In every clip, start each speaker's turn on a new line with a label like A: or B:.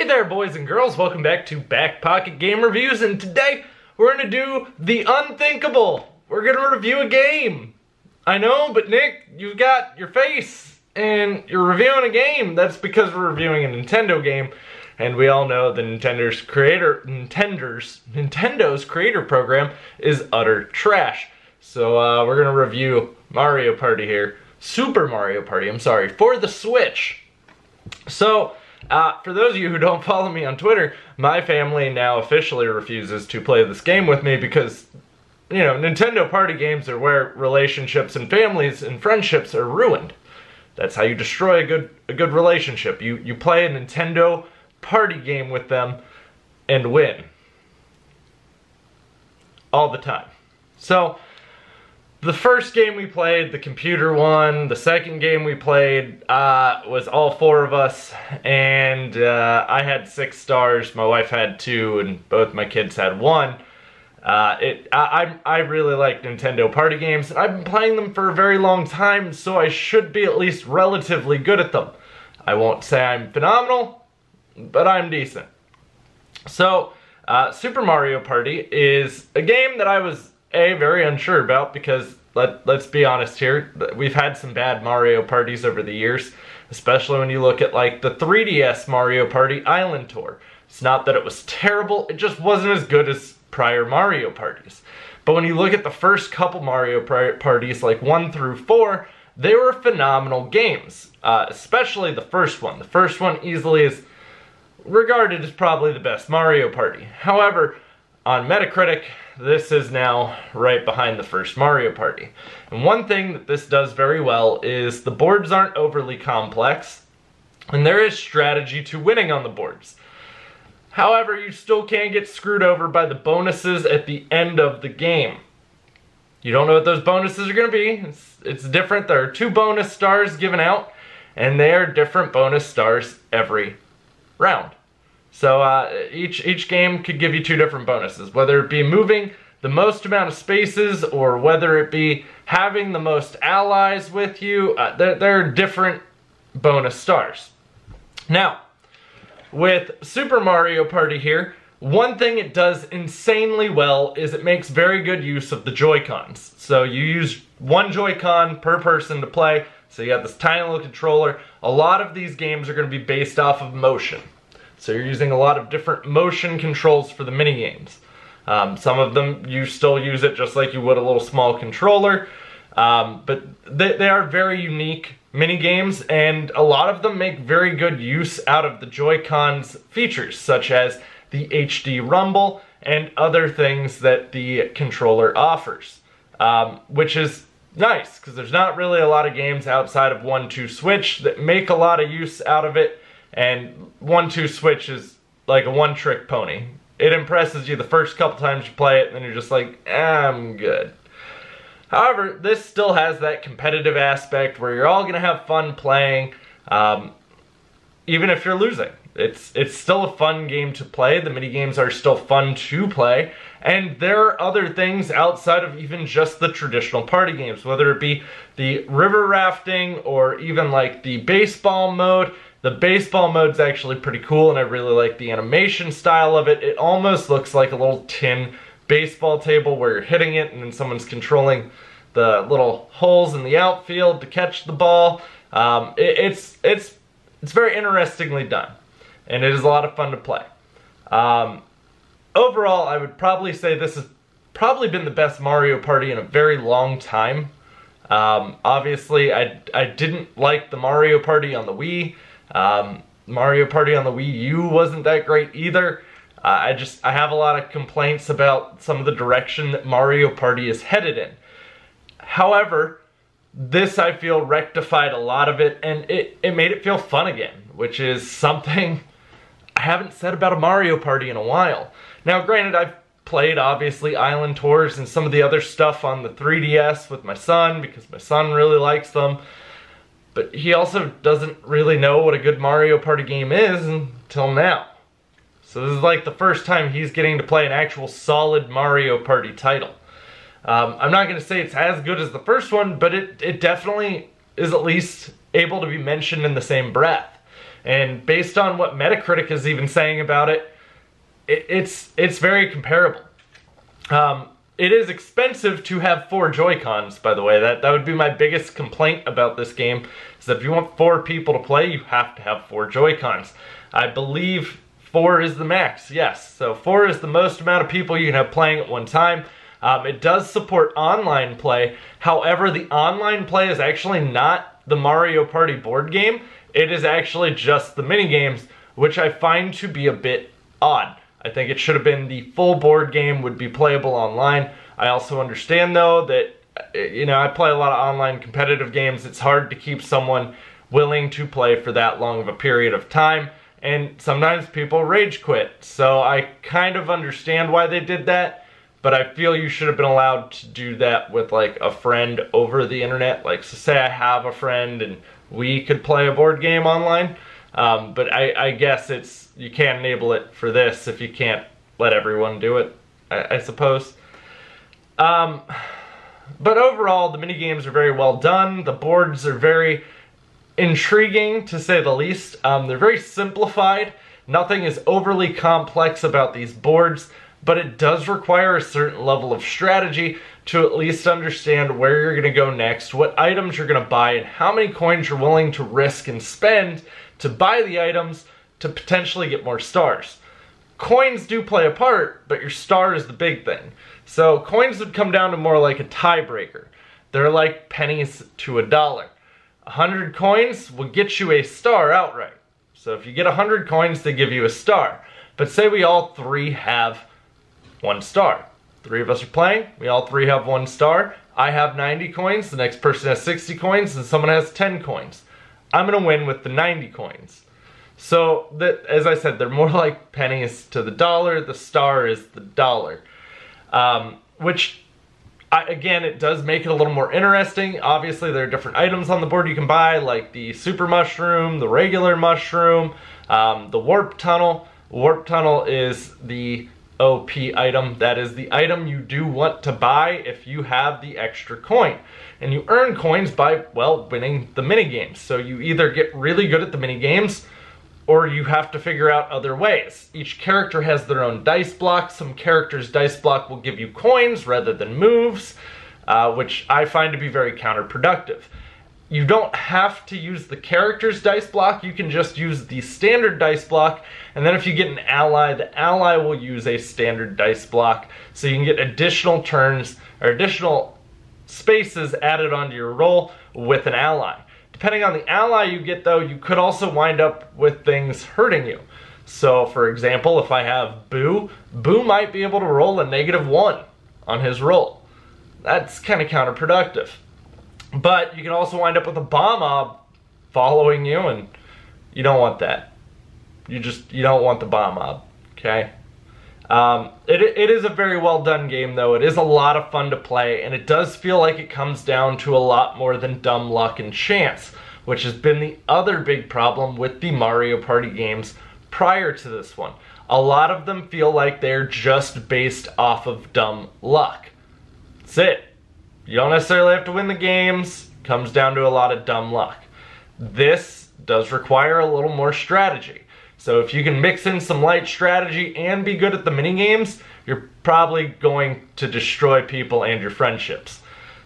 A: Hey there, boys and girls, welcome back to BackPocketGameReviews, and today we're going to do the unthinkable. We're going to review a game. I know, but Nick, you've got your face and you're reviewing a game. That's because we're reviewing a Nintendo game, and we all know the Nintendo's creator program is utter trash. So we're going to review Mario Party here. Super Mario Party, I'm sorry, for the Switch. So, for those of you who don't follow me on Twitter, my family now officially refuses to play this game with me because, you know, Nintendo party games are where relationships and families and friendships are ruined. That's how you destroy a good relationship. You play a Nintendo party game with them and win. All the time. So, the first game we played, the computer one. The second game we played was all four of us, and I had 6 stars, my wife had 2, and both my kids had 1. I really like Nintendo party games, and I've been playing them for a very long time, so I should be at least relatively good at them. I won't say I'm phenomenal, but I'm decent. So, Super Mario Party is a game that I was very unsure about because, let's be honest here, we've had some bad Mario parties over the years, especially when you look at like the 3DS Mario Party Island Tour. It's not that it was terrible, it just wasn't as good as prior Mario parties. But when you look at the first couple Mario parties, like 1 through 4, they were phenomenal games, especially the first one. The first one easily is regarded as probably the best Mario Party. However, on Metacritic, this is now right behind the first Mario Party. And one thing that this does very well is the boards aren't overly complex, and there is strategy to winning on the boards. However, you still can get screwed over by the bonuses at the end of the game. You don't know what those bonuses are going to be. It's different. There are 2 bonus stars given out, and they are different bonus stars every round. So each game could give you 2 different bonuses, whether it be moving the most amount of spaces or whether it be having the most allies with you. There are different bonus stars. Now, with Super Mario Party here, one thing it does insanely well is it makes very good use of the Joy-Cons. So you use 1 Joy-Con per person to play, so you have this tiny little controller. A lot of these games are going to be based off of motion. So you're using a lot of different motion controls for the mini-games. Some of them, you still use it just like you would a little small controller. But they are very unique mini-games, and a lot of them make very good use out of the Joy-Cons features, such as the HD Rumble and other things that the controller offers. Which is nice, because there's not really a lot of games outside of 1-2 Switch that make a lot of use out of it. And 1-2 Switch is like a one-trick pony. It impresses you the first couple times you play it, and then you're just like, I'm good. However, this still has that competitive aspect where you're all going to have fun playing, even if you're losing. It's still a fun game to play. The mini-games are still fun to play. And there are other things outside of even just the traditional party games, whether it be the river rafting or even like the baseball mode. The baseball mode's actually pretty cool, and I really like the animation style of it. It almost looks like a little tin baseball table where you're hitting it and then someone's controlling the little holes in the outfield to catch the ball. It's very interestingly done, and it is a lot of fun to play. Overall, I would probably say this has probably been the best Mario Party in a very long time. Obviously, I didn't like the Mario Party on the Wii. Mario Party on the Wii U wasn't that great either. I have a lot of complaints about some of the direction that Mario Party is headed in. However, this I feel rectified a lot of it, and it made it feel fun again, which is something I haven't said about a Mario Party in a while. Now granted, I've played obviously Island Tours and some of the other stuff on the 3DS with my son because my son really likes them. But he also doesn't really know what a good Mario Party game is until now. So this is like the first time he's getting to play an actual solid Mario Party title. I'm not going to say it's as good as the first one, but it definitely is at least able to be mentioned in the same breath. And based on what Metacritic is even saying about it, it's very comparable. It is expensive to have 4 Joy-Cons, by the way. That would be my biggest complaint about this game, is that if you want 4 people to play, you have to have 4 Joy-Cons. I believe 4 is the max, yes. So 4 is the most amount of people you can have playing at one time. It does support online play. However, the online play is actually not the Mario Party board game. It is actually just the minigames, which I find to be a bit odd. I think it should have been the full board game would be playable online. I also understand though that, I play a lot of online competitive games. It's hard to keep someone willing to play for that long of a period of time. And sometimes people rage quit. So I kind of understand why they did that. But I feel you should have been allowed to do that with like a friend over the internet. Like, so say I have a friend and we could play a board game online. But I guess you can't enable it for this if you can't let everyone do it, I suppose. But overall, the minigames are very well done. The boards are very intriguing, to say the least. They're very simplified. Nothing is overly complex about these boards, but it does require a certain level of strategy to at least understand where you're going to go next, what items you're going to buy, and how many coins you're willing to risk and spend to buy the items to potentially get more stars. Coins do play a part, but your star is the big thing. So coins would come down to more like a tiebreaker. They're like pennies to $1. 100 coins will get you a star outright. So if you get 100 coins, they give you a star. But say we all 3 have 1 star. 3 of us are playing, we all 3 have 1 star. I have 90 coins, the next person has 60 coins, and someone has 10 coins. I'm going to win with the 90 coins. So, as I said, they're more like pennies to the dollar. The star is the dollar. Which, again, it does make it a little more interesting. Obviously, there are different items on the board you can buy, like the super mushroom, the regular mushroom, the warp tunnel. Warp tunnel is the OP item. That is the item you do want to buy if you have the extra coin. And you earn coins by, well, winning the minigames. So you either get really good at the minigames, or you have to figure out other ways. Each character has their own dice block. Some characters' dice block will give you coins rather than moves, which I find to be very counterproductive. You don't have to use the character's dice block. You can just use the standard dice block, and then if you get an ally, the ally will use a standard dice block, so you can get additional turns or additional spaces added onto your roll with an ally. Depending on the ally you get though, you could also wind up with things hurting you. So for example, if I have Boo, Boo might be able to roll a -1 on his roll. That's kind of counterproductive. But you can also wind up with a bomb mob following you, and you don't want that. You don't want the bomb mob, okay? It is a very well done game though. It is a lot of fun to play, and it does feel like it comes down to a lot more than dumb luck and chance, which has been the other big problem with the Mario Party games prior to this one. A lot of them feel like they're just based off of dumb luck. That's it. You don't necessarily have to win the games. It comes down to a lot of dumb luck. This does require a little more strategy. So if you can mix in some light strategy and be good at the minigames, you're probably going to destroy people and your friendships.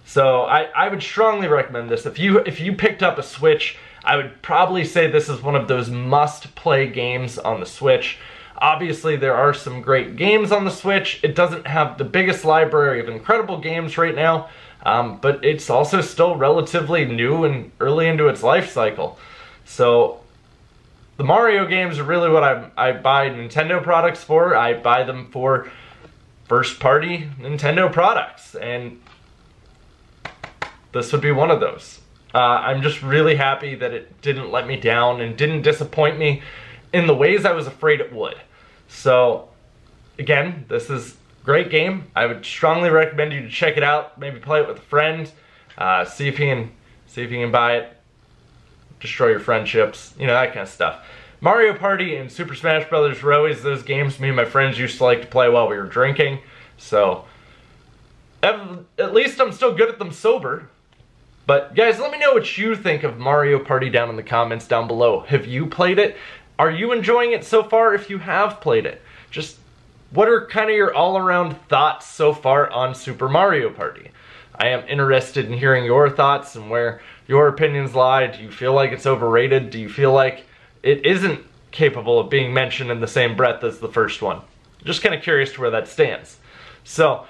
A: So I would strongly recommend this. If you picked up a Switch, I would probably say this is one of those must-play games on the Switch. Obviously, there are some great games on the Switch. It doesn't have the biggest library of incredible games right now, but it's also still relatively new and early into its life cycle. So the Mario games are really what I buy Nintendo products for. I buy them for first-party Nintendo products, and this would be one of those. I'm just really happy that it didn't let me down and didn't disappoint me in the ways I was afraid it would. So, again, this is a great game. I would strongly recommend you to check it out. Maybe play it with a friend. See if you can buy it. Destroy your friendships. You know, that kind of stuff. Mario Party and Super Smash Bros. Were always those games me and my friends used to like to play while we were drinking. So, at least I'm still good at them sober. But guys, let me know what you think of Mario Party down in the comments down below. Have you played it? Are you enjoying it so far if you have played it? Just what are kind of your all-around thoughts so far on Super Mario Party? I am interested in hearing your thoughts and where your opinions lie. Do you feel like it's overrated? Do you feel like it isn't capable of being mentioned in the same breath as the first one? Just kind of curious to where that stands. So,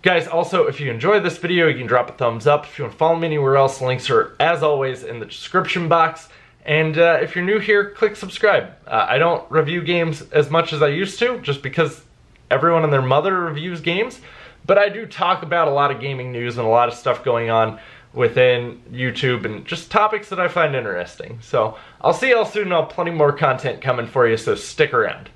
A: guys, also, if you enjoyed this video, you can drop a thumbs up. If you want to follow me anywhere else, links are, as always, in the description box. And if you're new here, click subscribe. I don't review games as much as I used to, just because everyone and their mother reviews games. But I do talk about a lot of gaming news and a lot of stuff going on within YouTube and just topics that I find interesting. So I'll see y'all soon. I'll have plenty more content coming for you, so stick around.